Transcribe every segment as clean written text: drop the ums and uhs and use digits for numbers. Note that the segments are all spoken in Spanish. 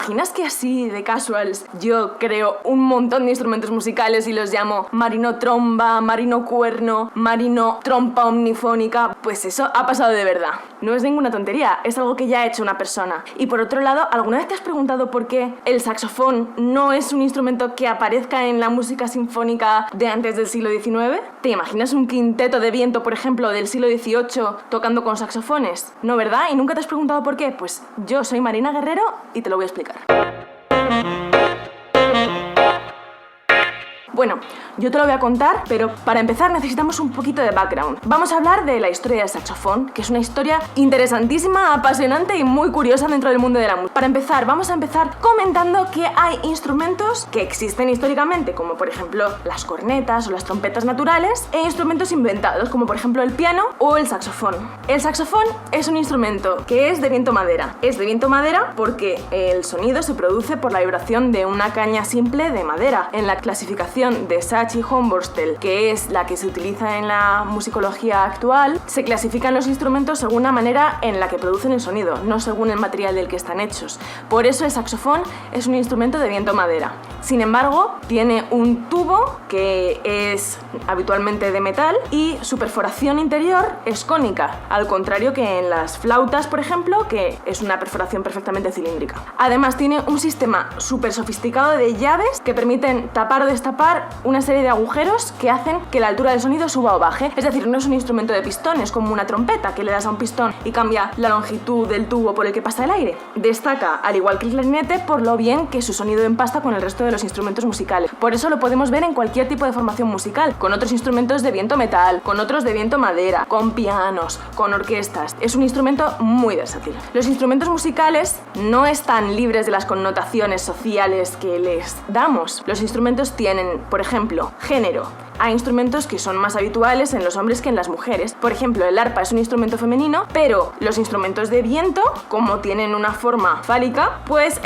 ¿Imaginas que así de casuals yo creo un montón de instrumentos musicales y los llamo marino tromba, marino cuerno, marino trompa omnifónica? Pues eso ha pasado de verdad. No es ninguna tontería, es algo que ya ha hecho una persona. Y por otro lado, ¿alguna vez te has preguntado por qué el saxofón no es un instrumento que aparezca en la música sinfónica de antes del siglo XIX? ¿Te imaginas un quinteto de viento, por ejemplo, del siglo XVIII tocando con saxofones? No, ¿verdad? ¿Y nunca te has preguntado por qué? Pues yo soy Marina Guerrero y te lo voy a explicar. Bueno, yo te lo voy a contar, pero para empezar necesitamos un poquito de background. Vamos a hablar de la historia del saxofón, que es una historia interesantísima, apasionante y muy curiosa dentro del mundo de la música. Para empezar, vamos a empezar comentando que hay instrumentos que existen históricamente, como por ejemplo las cornetas o las trompetas naturales, e instrumentos inventados, como por ejemplo el piano o el saxofón. El saxofón es un instrumento que es de viento madera. Es de viento madera porque el sonido se produce por la vibración de una caña simple de madera. En la clasificación de Saatchi-Hornbortel, que es la que se utiliza en la musicología actual, se clasifican los instrumentos según la manera en la que producen el sonido, no según el material del que están hechos. Por eso el saxofón es un instrumento de viento madera. Sin embargo, tiene un tubo que es habitualmente de metal y su perforación interior es cónica, al contrario que en las flautas, por ejemplo, que es una perforación perfectamente cilíndrica. Además, tiene un sistema súper sofisticado de llaves que permiten tapar o destapar una serie de agujeros que hacen que la altura del sonido suba o baje. Es decir, no es un instrumento de pistones como una trompeta, que le das a un pistón y cambia la longitud del tubo por el que pasa el aire. Destaca, al igual que el clarinete, por lo bien que su sonido empasta con el resto de los instrumentos musicales. Por eso lo podemos ver en cualquier tipo de formación musical, con otros instrumentos de viento metal, con otros de viento madera, con pianos, con orquestas. Es un instrumento muy versátil. Los instrumentos musicales no están libres de las connotaciones sociales que les damos. Los instrumentos tienen, por ejemplo, género. Hay instrumentos que son más habituales en los hombres que en las mujeres. Por ejemplo, el arpa es un instrumento femenino, pero los instrumentos de viento, como tienen una forma fálica, pues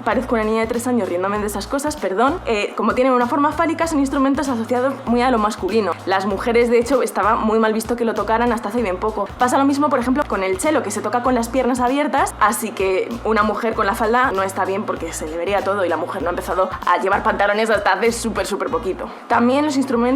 parezco una niña de 3 años riéndome de esas cosas, perdón. Como tienen una forma fálica, son instrumentos asociados muy a lo masculino. Las mujeres, de hecho, estaba muy mal visto que lo tocaran hasta hace bien poco. Pasa lo mismo, por ejemplo, con el cello, que se toca con las piernas abiertas, así que una mujer con la falda no está bien porque se le vería todo y la mujer no ha empezado a llevar pantalones hasta hace súper poquito. También los instrumentos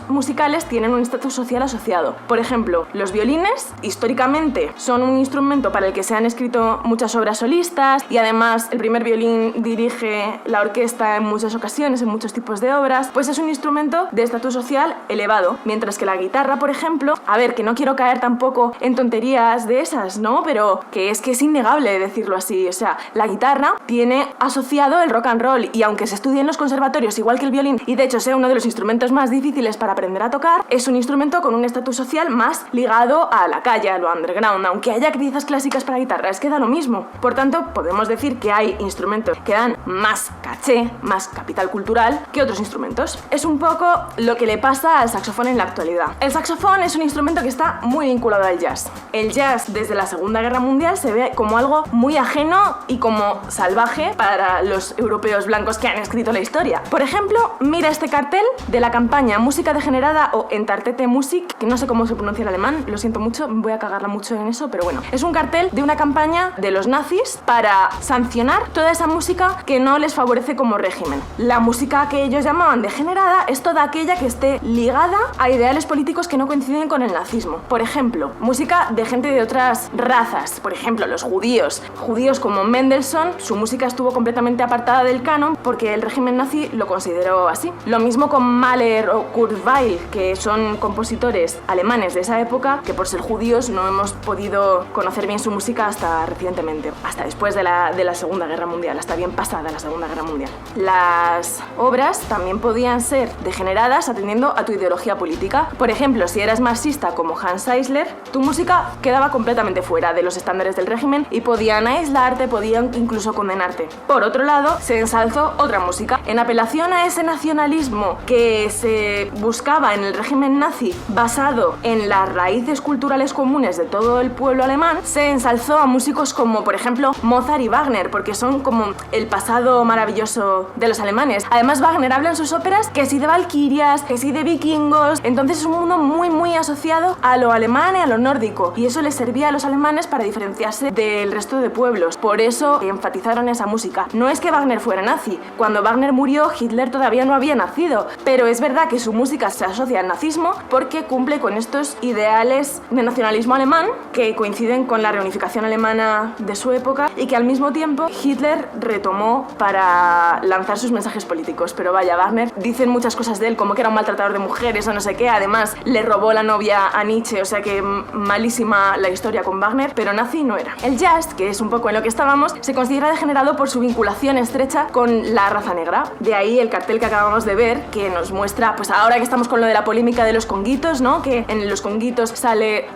musicales tienen un estatus social asociado. Por ejemplo, los violines históricamente son un instrumento para el que se han escrito muchas obras solistas y además el primer violín dirige la orquesta en muchas ocasiones, en muchos tipos de obras, pues es un instrumento de estatus social elevado, mientras que la guitarra, por ejemplo, a ver, que no quiero caer tampoco en tonterías de esas, ¿no? Pero que es innegable decirlo así, o sea, la guitarra tiene asociado el rock and roll y aunque se estudie en los conservatorios igual que el violín y de hecho sea uno de los instrumentos más difíciles para aprender a tocar, es un instrumento con un estatus social más ligado a la calle, a lo underground, aunque haya piezas clásicas para guitarra, es que da lo mismo. Por tanto, podemos decir que hay instrumentos que dan más caché, más capital cultural que otros instrumentos. Es un poco lo que le pasa al saxofón en la actualidad. El saxofón es un instrumento que está muy vinculado al jazz. El jazz desde la Segunda Guerra Mundial se ve como algo muy ajeno y como salvaje para los europeos blancos que han escrito la historia. Por ejemplo, mira este cartel de la campaña Música Degenerada o Entartete Musik, que no sé cómo se pronuncia en alemán, lo siento mucho, voy a cagarla mucho en eso, pero bueno. Es un cartel de una campaña de los nazis para sancionar toda esa música que no les favorece como régimen. La música que ellos llamaban degenerada es toda aquella que esté ligada a ideales políticos que no coinciden con el nazismo. Por ejemplo, música de gente de otras razas, por ejemplo, los judíos. Judíos como Mendelssohn, su música estuvo completamente apartada del canon porque el régimen nazi lo consideró así. Lo mismo con Mahler o Kurt Weill, que son compositores alemanes de esa época que por ser judíos no hemos podido conocer bien su música hasta recientemente, hasta después de la Segunda Guerra Mundial, hasta bien pasada la Segunda Guerra Mundial. Las obras también podían ser degeneradas atendiendo a tu ideología política. Por ejemplo, si eras marxista como Hans Eisler, tu música quedaba completamente fuera de los estándares del régimen y podían aislarte, podían incluso condenarte. Por otro lado, se ensalzó otra música. En apelación a ese nacionalismo nacionalismo que se buscaba en el régimen nazi, basado en las raíces culturales comunes de todo el pueblo alemán, se ensalzó a músicos como, por ejemplo, Mozart y Wagner, porque son como el pasado maravilloso de los alemanes. Además, Wagner habla en sus óperas que sí de valquirias, que sí de vikingos, entonces es un mundo muy asociado a lo alemán y a lo nórdico, y eso les servía a los alemanes para diferenciarse del resto de pueblos. Por eso enfatizaron esa música. No es que Wagner fuera nazi. Cuando Wagner murió, Hitler todavía no había nacido, pero es verdad que su música se asocia al nazismo porque cumple con estos ideales de nacionalismo alemán que coinciden con la reunificación alemana de su época y que al mismo tiempo Hitler retomó para lanzar sus mensajes políticos. Pero vaya, Wagner, dicen muchas cosas de él, como que era un maltratador de mujeres o no sé qué. Además, le robó la novia a Nietzsche, o sea que malísima la historia con Wagner, pero nazi no era. El jazz, que es un poco en lo que estábamos, se considera degenerado por su vinculación estrecha con la raza negra. De ahí el cartel que acabamos de ver, que nos muestra, pues ahora que estamos con lo de la polémica de los conguitos, ¿no? Que en los conguitos sale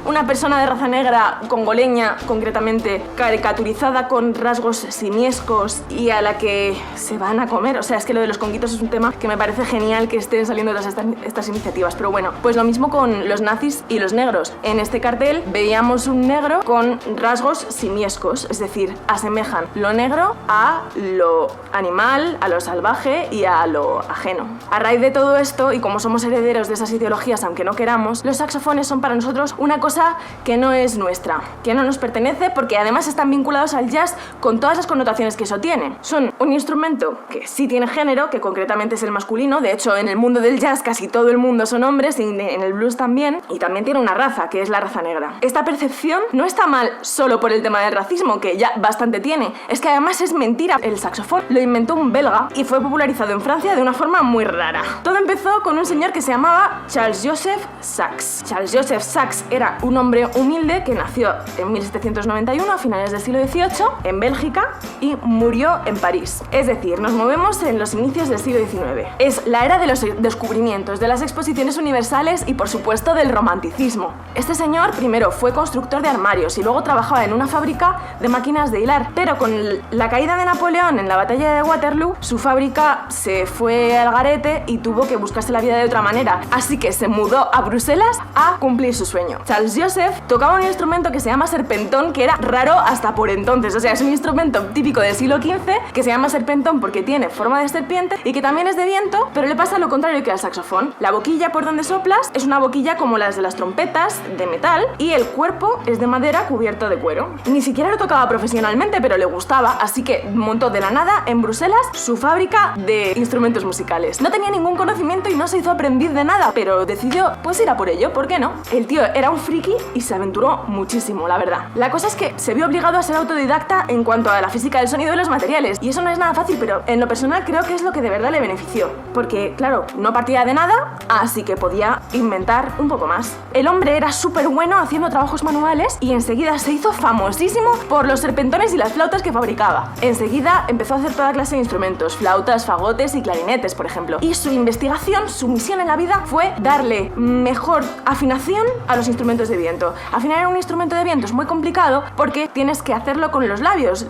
una persona de raza negra congoleña, concretamente caricaturizada con rasgos simiescos y a la que se van a comer. O sea, es que lo de los conguitos es un tema que me parece genial que estén saliendo todas estas iniciativas. Pero bueno, pues lo mismo con los nazis y los negros. En este cartel veíamos un negro con rasgos simiescos, es decir, asemejan lo negro a lo animal, a lo salvaje y a lo ajeno. A raíz de todo esto, y como somos herederos de esas ideologías aunque no queramos, los saxofones son para nosotros una cosa que no es nuestra, que no nos pertenece, porque además están vinculados al jazz con todas las connotaciones que eso tiene. Son un instrumento que sí tiene género, que concretamente es el masculino. De hecho, en el mundo del jazz casi todo el mundo son hombres, y en el blues también, y también tiene una raza, que es la raza negra. Esta percepción no está mal solo por el tema del racismo, que ya bastante tiene, es que además es mentira. El saxofón lo inventó un belga y fue popularizado en Francia de una forma muy rara. Todo empezó con un señor que se llamaba Charles-Joseph Sax. Charles-Joseph Sax era un hombre humilde que nació en 1791, a finales del siglo XVIII, en Bélgica, y murió en París. Es decir, nos movemos en los inicios del siglo XIX. Es la era de los descubrimientos, de las exposiciones universales y, por supuesto, del romanticismo. Este señor primero fue constructor de armarios y luego trabajaba en una fábrica de máquinas de hilar, pero con la caída de Napoleón en la batalla de Waterloo, su fábrica se fue al garete y tuvo que buscarse la vida de otra manera, así que se mudó a Bruselas a cumplir su sueño. Charles Joseph tocaba un instrumento que se llama serpentón, que era raro hasta por entonces. O sea, es un instrumento típico del siglo XV que se llama serpentón porque tiene forma de serpiente y que también es de viento, pero le pasa lo contrario que al saxofón. La boquilla por donde soplas es una boquilla como las de las trompetas, de metal, y el cuerpo es de madera cubierto de cuero. Ni siquiera lo tocaba profesionalmente, pero le gustaba, así que montó de la nada en Bruselas su fábrica de instrumentos musicales. No tenía ningún conocimiento y no se hizo aprendiz de nada, pero decidió pues ir a por ello, ¿por qué no? El tío era un friki y se aventuró muchísimo, la verdad. La cosa es que se vio obligado a ser autodidacta en cuanto a la física del sonido y los materiales, y eso no es nada fácil, pero en lo personal creo que es lo que de verdad le benefició, porque claro, no partía de nada, así que podía inventar un poco más. El hombre era súper bueno haciendo trabajos manuales y enseguida se hizo famosísimo por los serpentones y las flautas que fabricaba. Enseguida empezó a hacer toda clase de instrumentos, flautas, fagotes y clarinetes, por ejemplo, y su investigación, su misión en la vida fue darle mejor afinación a los instrumentos de viento. Afinar un instrumento de viento es muy complicado porque tienes que hacerlo con los labios,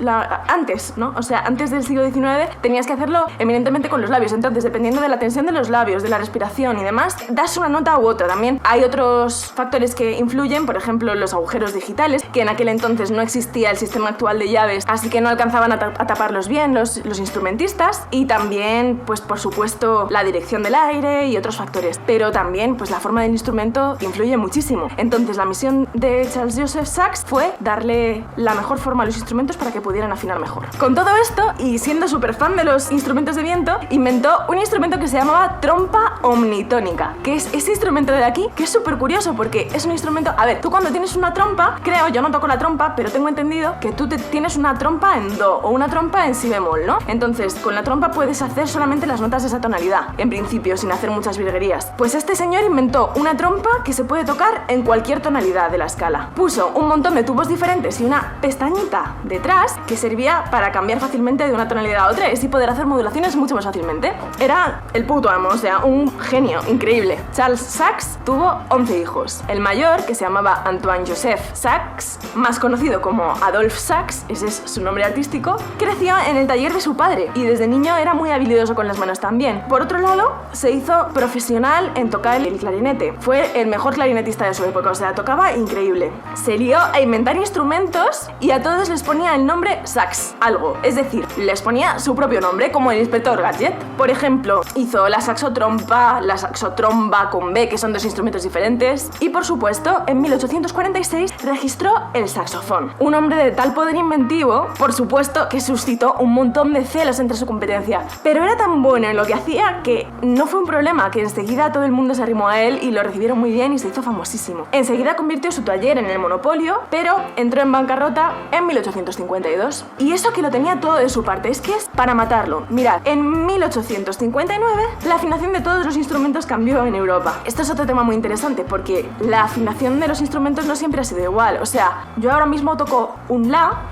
antes, ¿no? O sea, antes del siglo XIX tenías que hacerlo eminentemente con los labios, entonces dependiendo de la tensión de los labios, de la respiración y demás, das una nota u otra. También hay otros factores que influyen, por ejemplo, los agujeros digitales, que en aquel entonces no existía el sistema actual de llaves, así que no alcanzaban a taparlos bien los instrumentistas, y también, pues por supuesto, la dirección del aire y otros factores, pero también, pues la forma del instrumento influye muchísimo. Entonces la misión de Charles Joseph Sax fue darle la mejor forma a los instrumentos para que pudieran afinar mejor. Con todo esto, y siendo súper fan de los instrumentos de viento, inventó un instrumento que se llamaba trompa omnitónica, que es ese instrumento de aquí, que es súper curioso porque es un instrumento... A ver, tú cuando tienes una trompa, creo, yo no toco la trompa, pero tengo entendido que tú tienes una trompa en do o una trompa en si bemol, ¿no? Entonces, con la trompa puedes hacer solamente las notas de esa tonalidad, en principio, sin hacer muchas virguerías. Pues este señor inventó una trompa que se puede tocar en cualquier cualquier tonalidad de la escala. Puso un montón de tubos diferentes y una pestañita detrás que servía para cambiar fácilmente de una tonalidad a otra y así poder hacer modulaciones mucho más fácilmente. Era el puto amo, o sea, un genio, increíble. Charles Sachs tuvo 11 hijos. El mayor, que se llamaba Antoine Joseph Sachs, más conocido como Adolphe Sachs, ese es su nombre artístico, creció en el taller de su padre y desde niño era muy habilidoso con las manos también. Por otro lado, se hizo profesional en tocar el clarinete. Fue el mejor clarinetista de su época, o sea, tocaba increíble. Se lió a inventar instrumentos y a todos les ponía el nombre Sax, algo. Es decir, les ponía su propio nombre, como el inspector Gadget. Por ejemplo, hizo la saxotrompa, la saxotromba con B, que son dos instrumentos diferentes. Y por supuesto, en 1846 registró el saxofón. Un hombre de tal poder inventivo, por supuesto, que suscitó un montón de celos entre su competencia. Pero era tan bueno en lo que hacía que no fue un problema, que enseguida todo el mundo se arrimó a él y lo recibieron muy bien y se hizo famosísimo. Enseguida convirtió su taller en el monopolio, pero entró en bancarrota en 1852. Y eso que lo tenía todo de su parte, es que es para matarlo. Mirad, en 1859 la afinación de todos los instrumentos cambió en Europa. Esto es otro tema muy interesante porque la afinación de los instrumentos no siempre ha sido igual. O sea, yo ahora mismo toco un La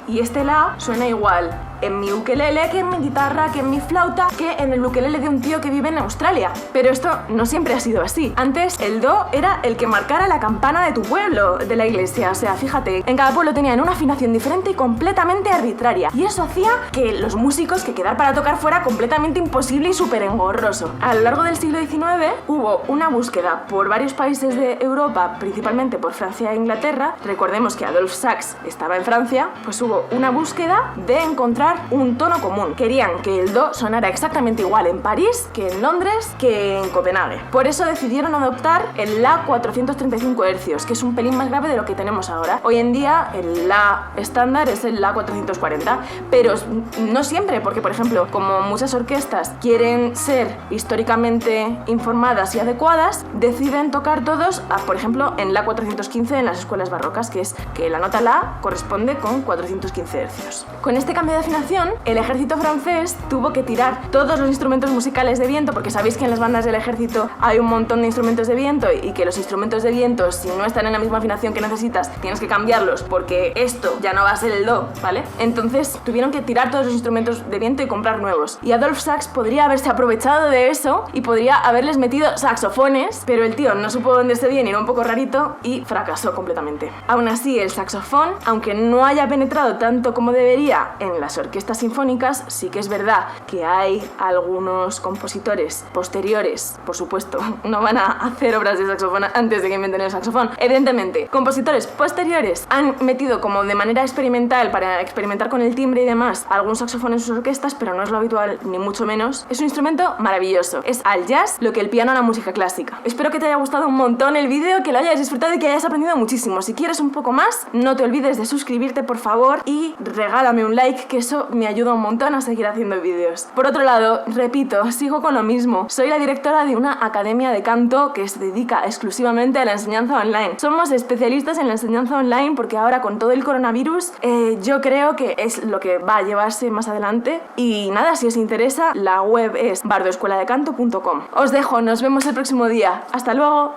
y este La suena igual en mi ukelele, que en mi guitarra, que en mi flauta, que en el ukelele de un tío que vive en Australia. Pero esto no siempre ha sido así. Antes el do era el que marcara la campana de tu pueblo, de la iglesia. O sea, fíjate, en cada pueblo tenían una afinación diferente y completamente arbitraria. Y eso hacía que los músicos, que quedar para tocar fuera completamente imposible y súper engorroso. A lo largo del siglo XIX hubo una búsqueda por varios países de Europa, principalmente por Francia e Inglaterra. Recordemos que Adolphe Sachs estaba en Francia. Pues hubo una búsqueda de encontrar un tono común. Querían que el do sonara exactamente igual en París que en Londres que en Copenhague. Por eso decidieron adoptar el La 435 Hz, que es un pelín más grave de lo que tenemos ahora. Hoy en día el La estándar es el La 440, pero no siempre, porque por ejemplo, como muchas orquestas quieren ser históricamente informadas y adecuadas, deciden tocar todos, por ejemplo, en La 415 en las escuelas barrocas, que es que la nota La corresponde con 415 Hz. Con este cambio de afinación, el ejército francés tuvo que tirar todos los instrumentos musicales de viento, porque sabéis que en las bandas del ejército hay un montón de instrumentos de viento y que los instrumentos de viento, si no están en la misma afinación que necesitas, tienes que cambiarlos porque esto ya no va a ser el do, ¿vale? Entonces tuvieron que tirar todos los instrumentos de viento y comprar nuevos. Y Adolphe Sachs podría haberse aprovechado de eso y podría haberles metido saxofones, pero el tío no supo venderse bien y era un poco rarito y fracasó completamente. Aún así, el saxofón, aunque no haya penetrado tanto como debería en las orquestas sinfónicas, sí que es verdad que hay algunos compositores posteriores, por supuesto, no van a hacer obras de saxofón antes de que inventen el saxofón, evidentemente, compositores posteriores han metido como de manera experimental, para experimentar con el timbre y demás, algún saxofón en sus orquestas, pero no es lo habitual, ni mucho menos. Es un instrumento maravilloso, es al jazz lo que el piano a la música clásica. Espero que te haya gustado un montón el vídeo, que lo hayas disfrutado y que hayas aprendido muchísimo. Si quieres un poco más, no te olvides de suscribirte, por favor, y regálame un like, que eso me ayuda un montón a seguir haciendo vídeos. Por otro lado, repito, sigo con lo mismo. Soy la directora de una academia de canto que se dedica exclusivamente a la enseñanza online. Somos especialistas en la enseñanza online porque ahora con todo el coronavirus yo creo que es lo que va a llevarse más adelante. Y nada, si os interesa, la web es bardoescueladecanto.com. Os dejo, nos vemos el próximo día. ¡Hasta luego!